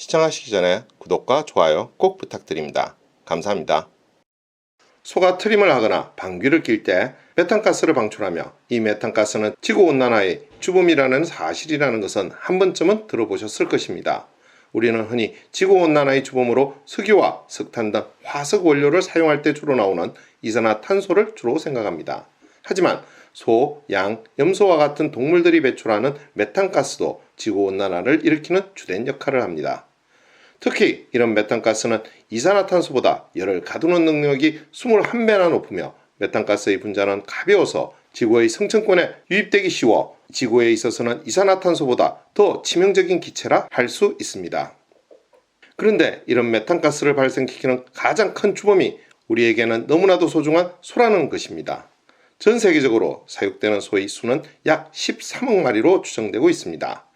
시청하시기 전에 구독과 좋아요 꼭 부탁드립니다. 감사합니다. 소가 트림을 하거나 방귀를 낄 때 메탄가스를 방출하며 이 메탄가스는 지구온난화의 주범이라는 사실이라는 것은 한 번쯤은 들어보셨을 것입니다. 우리는 흔히 지구온난화의 주범으로 석유와 석탄 등 화석 원료를 사용할 때 주로 나오는 이산화탄소를 주로 생각합니다. 하지만 소, 양, 염소와 같은 동물들이 배출하는 메탄가스도 지구온난화를 일으키는 주된 역할을 합니다. 특히 이런 메탄가스는 이산화탄소보다 열을 가두는 능력이 21배나 높으며 메탄가스의 분자는 가벼워서 지구의 성층권에 유입되기 쉬워 지구에 있어서는 이산화탄소보다 더 치명적인 기체라 할 수 있습니다. 그런데 이런 메탄가스를 발생시키는 가장 큰 주범이 우리에게는 너무나도 소중한 소라는 것입니다. 전 세계적으로 사육되는 소의 수는 약 13억 마리로 추정되고 있습니다.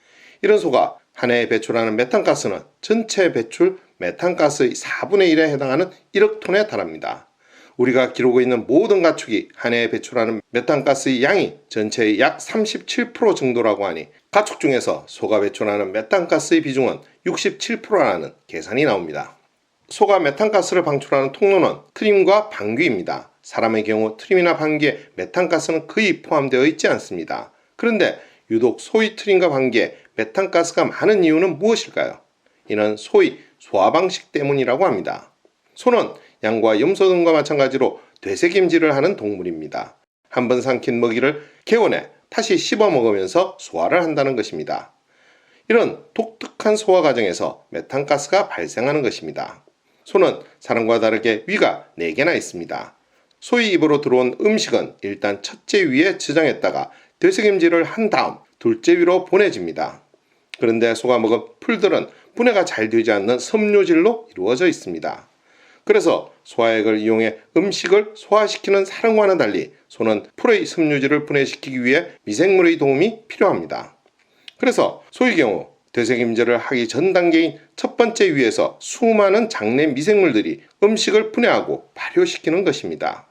이런 소가 한 해에 배출하는 메탄가스는 전체 배출 메탄가스의 4분의 1에 해당하는 1억 톤에 달합니다. 우리가 기르고 있는 모든 가축이 한 해에 배출하는 메탄가스의 양이 전체의 약 37% 정도라고 하니 가축 중에서 소가 배출하는 메탄가스의 비중은 67%라는 계산이 나옵니다. 소가 메탄가스를 방출하는 통로는 트림과 방귀입니다. 사람의 경우 트림이나 방귀에 메탄가스는 거의 포함되어 있지 않습니다. 그런데 유독 소의 트림과 방귀에 메탄가스가 많은 이유는 무엇일까요? 이는 소의 소화 방식 때문이라고 합니다. 소는 양과 염소 등과 마찬가지로 되새김질을 하는 동물입니다. 한번 삼킨 먹이를 개원해 다시 씹어 먹으면서 소화를 한다는 것입니다. 이런 독특한 소화 과정에서 메탄가스가 발생하는 것입니다. 소는 사람과 다르게 위가 4개나 있습니다. 소의 입으로 들어온 음식은 일단 첫째 위에 저장했다가 되새김질을 한 다음 둘째 위로 보내집니다. 그런데 소가 먹은 풀들은 분해가 잘 되지 않는 섬유질로 이루어져 있습니다. 그래서 소화액을 이용해 음식을 소화시키는 사람과는 달리 소는 풀의 섬유질을 분해시키기 위해 미생물의 도움이 필요합니다. 그래서 소의 경우 되새김질을 하기 전 단계인 첫 번째 위에서 수많은 장내 미생물들이 음식을 분해하고 발효시키는 것입니다.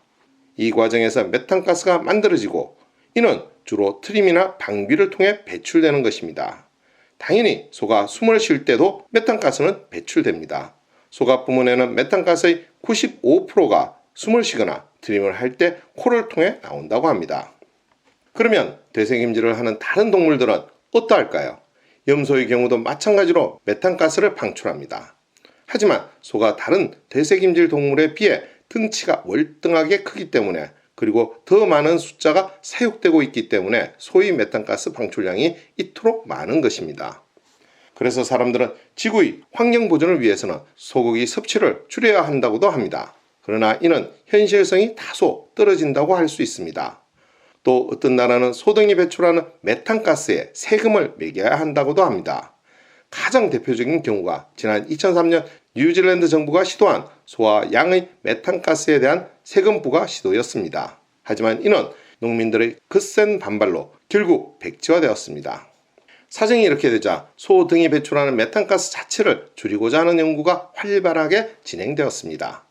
이 과정에서 메탄가스가 만들어지고 이는 주로 트림이나 방귀를 통해 배출되는 것입니다. 당연히 소가 숨을 쉴 때도 메탄가스는 배출됩니다. 소가 뿜어내는 메탄가스의 95%가 숨을 쉬거나 트림을 할 때 코를 통해 나온다고 합니다. 그러면 되새김질을 하는 다른 동물들은 어떠할까요? 염소의 경우도 마찬가지로 메탄가스를 방출합니다. 하지만 소가 다른 되새김질 동물에 비해 등치가 월등하게 크기 때문에 그리고 더 많은 숫자가 사육되고 있기 때문에 소의 메탄가스 방출량이 이토록 많은 것입니다. 그래서 사람들은 지구의 환경 보존을 위해서는 소고기 섭취를 줄여야 한다고도 합니다. 그러나 이는 현실성이 다소 떨어진다고 할 수 있습니다. 또 어떤 나라는 소 등이 배출하는 메탄가스에 세금을 매겨야 한다고도 합니다. 가장 대표적인 경우가 지난 2003년 뉴질랜드 정부가 시도한 소와 양의 메탄가스에 대한 세금 부과 시도였습니다. 하지만 이는 농민들의 거센 반발로 결국 백지화되었습니다. 사정이 이렇게 되자 소 등이 배출하는 메탄가스 자체를 줄이고자 하는 연구가 활발하게 진행되었습니다.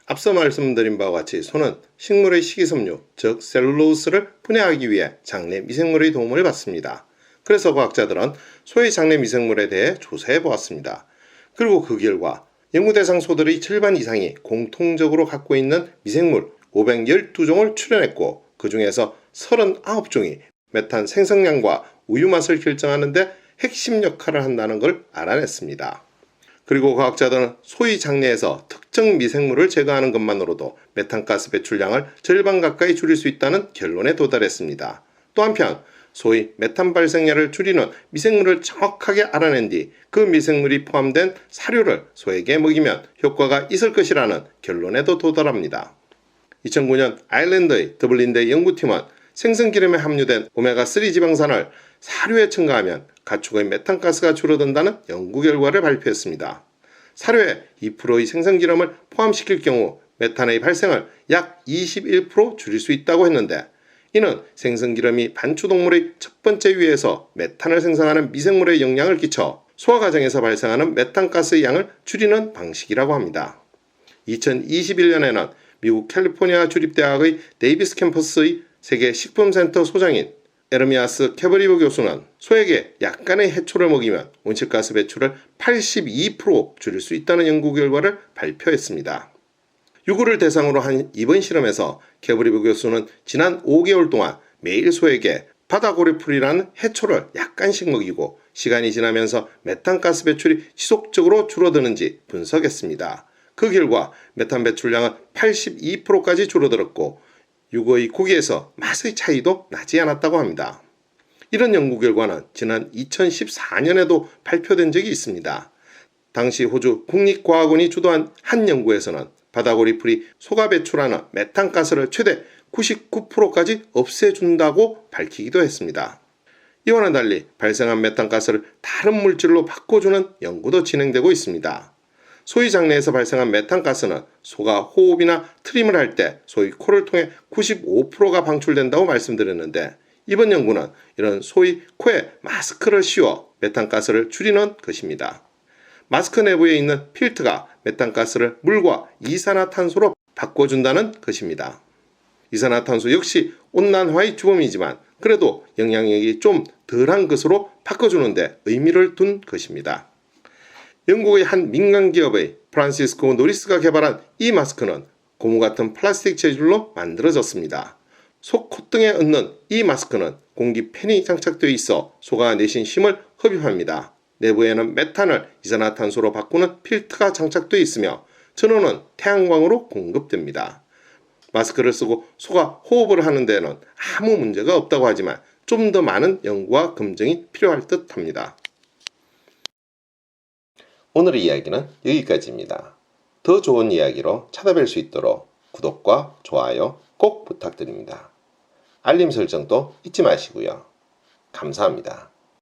앞서 말씀드린 바와 같이 소는 식물의 식이섬유, 즉 셀룰로스를 분해하기 위해 장내 미생물의 도움을 받습니다. 그래서 과학자들은 소의 장내 미생물에 대해 조사해 보았습니다. 그리고 그 결과 연구 대상 소들의 절반 이상이 공통적으로 갖고 있는 미생물 512종을 추론했고 그 중에서 39종이 메탄 생성량과 우유 맛을 결정하는 데 핵심 역할을 한다는 걸 알아냈습니다. 그리고 과학자들은 소의 장내에서 특정 미생물을 제거하는 것만으로도 메탄가스 배출량을 절반 가까이 줄일 수 있다는 결론에 도달했습니다. 또 한편 소의 메탄 발생량을 줄이는 미생물을 정확하게 알아낸 뒤 그 미생물이 포함된 사료를 소에게 먹이면 효과가 있을 것이라는 결론에도 도달합니다. 2009년 아일랜드의 더블린대 연구팀은 생선기름에 함유된 오메가3 지방산을 사료에 첨가하면 가축의 메탄가스가 줄어든다는 연구 결과를 발표했습니다. 사료에 2%의 생선기름을 포함시킬 경우 메탄의 발생을 약 21% 줄일 수 있다고 했는데 이는 생선기름이 반추동물의 첫 번째 위에서 메탄을 생성하는 미생물에 영향을 끼쳐 소화 과정에서 발생하는 메탄가스의 양을 줄이는 방식이라고 합니다. 2021년에는 미국 캘리포니아 주립대학의 데이비스 캠퍼스의 세계 식품센터 소장인 에르미아스 캐버리브 교수는 소에게 약간의 해초를 먹이면 온실가스 배출을 82% 줄일 수 있다는 연구 결과를 발표했습니다. 유구를 대상으로 한 이번 실험에서 캐버리브 교수는 지난 5개월 동안 매일 소에게 바다고리풀이라는 해초를 약간씩 먹이고 시간이 지나면서 메탄가스 배출이 지속적으로 줄어드는지 분석했습니다. 그 결과 메탄 배출량은 82%까지 줄어들었고 유구의 고기에서 맛의 차이도 나지 않았다고 합니다. 이런 연구 결과는 지난 2014년에도 발표된 적이 있습니다. 당시 호주 국립과학원이 주도한 한 연구에서는 바다고리풀이 소가 배출하는 메탄가스를 최대 99%까지 없애준다고 밝히기도 했습니다. 이와는 달리 발생한 메탄가스를 다른 물질로 바꿔주는 연구도 진행되고 있습니다. 소의 장내에서 발생한 메탄가스는 소가 호흡이나 트림을 할 때 소의 코를 통해 95%가 방출된다고 말씀드렸는데 이번 연구는 이런 소의 코에 마스크를 씌워 메탄가스를 줄이는 것입니다. 마스크 내부에 있는 필터가 메탄가스를 물과 이산화탄소로 바꿔준다는 것입니다. 이산화탄소 역시 온난화의 주범이지만 그래도 영향력이 좀 덜한 것으로 바꿔주는데 의미를 둔 것입니다. 영국의 한 민간기업의 프란시스코 노리스가 개발한 이 마스크는 고무 같은 플라스틱 재질로 만들어졌습니다. 소 콧등에 얹는 이 마스크는 공기 팬이 장착되어 있어 소가 내신 힘을 흡입합니다. 내부에는 메탄을 이산화탄소로 바꾸는 필터가 장착되어 있으며 전원은 태양광으로 공급됩니다. 마스크를 쓰고 소가 호흡을 하는 데는 아무 문제가 없다고 하지만 좀 더 많은 연구와 검증이 필요할 듯 합니다. 오늘의 이야기는 여기까지입니다. 더 좋은 이야기로 찾아뵐 수 있도록 구독과 좋아요 꼭 부탁드립니다. 알림 설정도 잊지 마시고요. 감사합니다.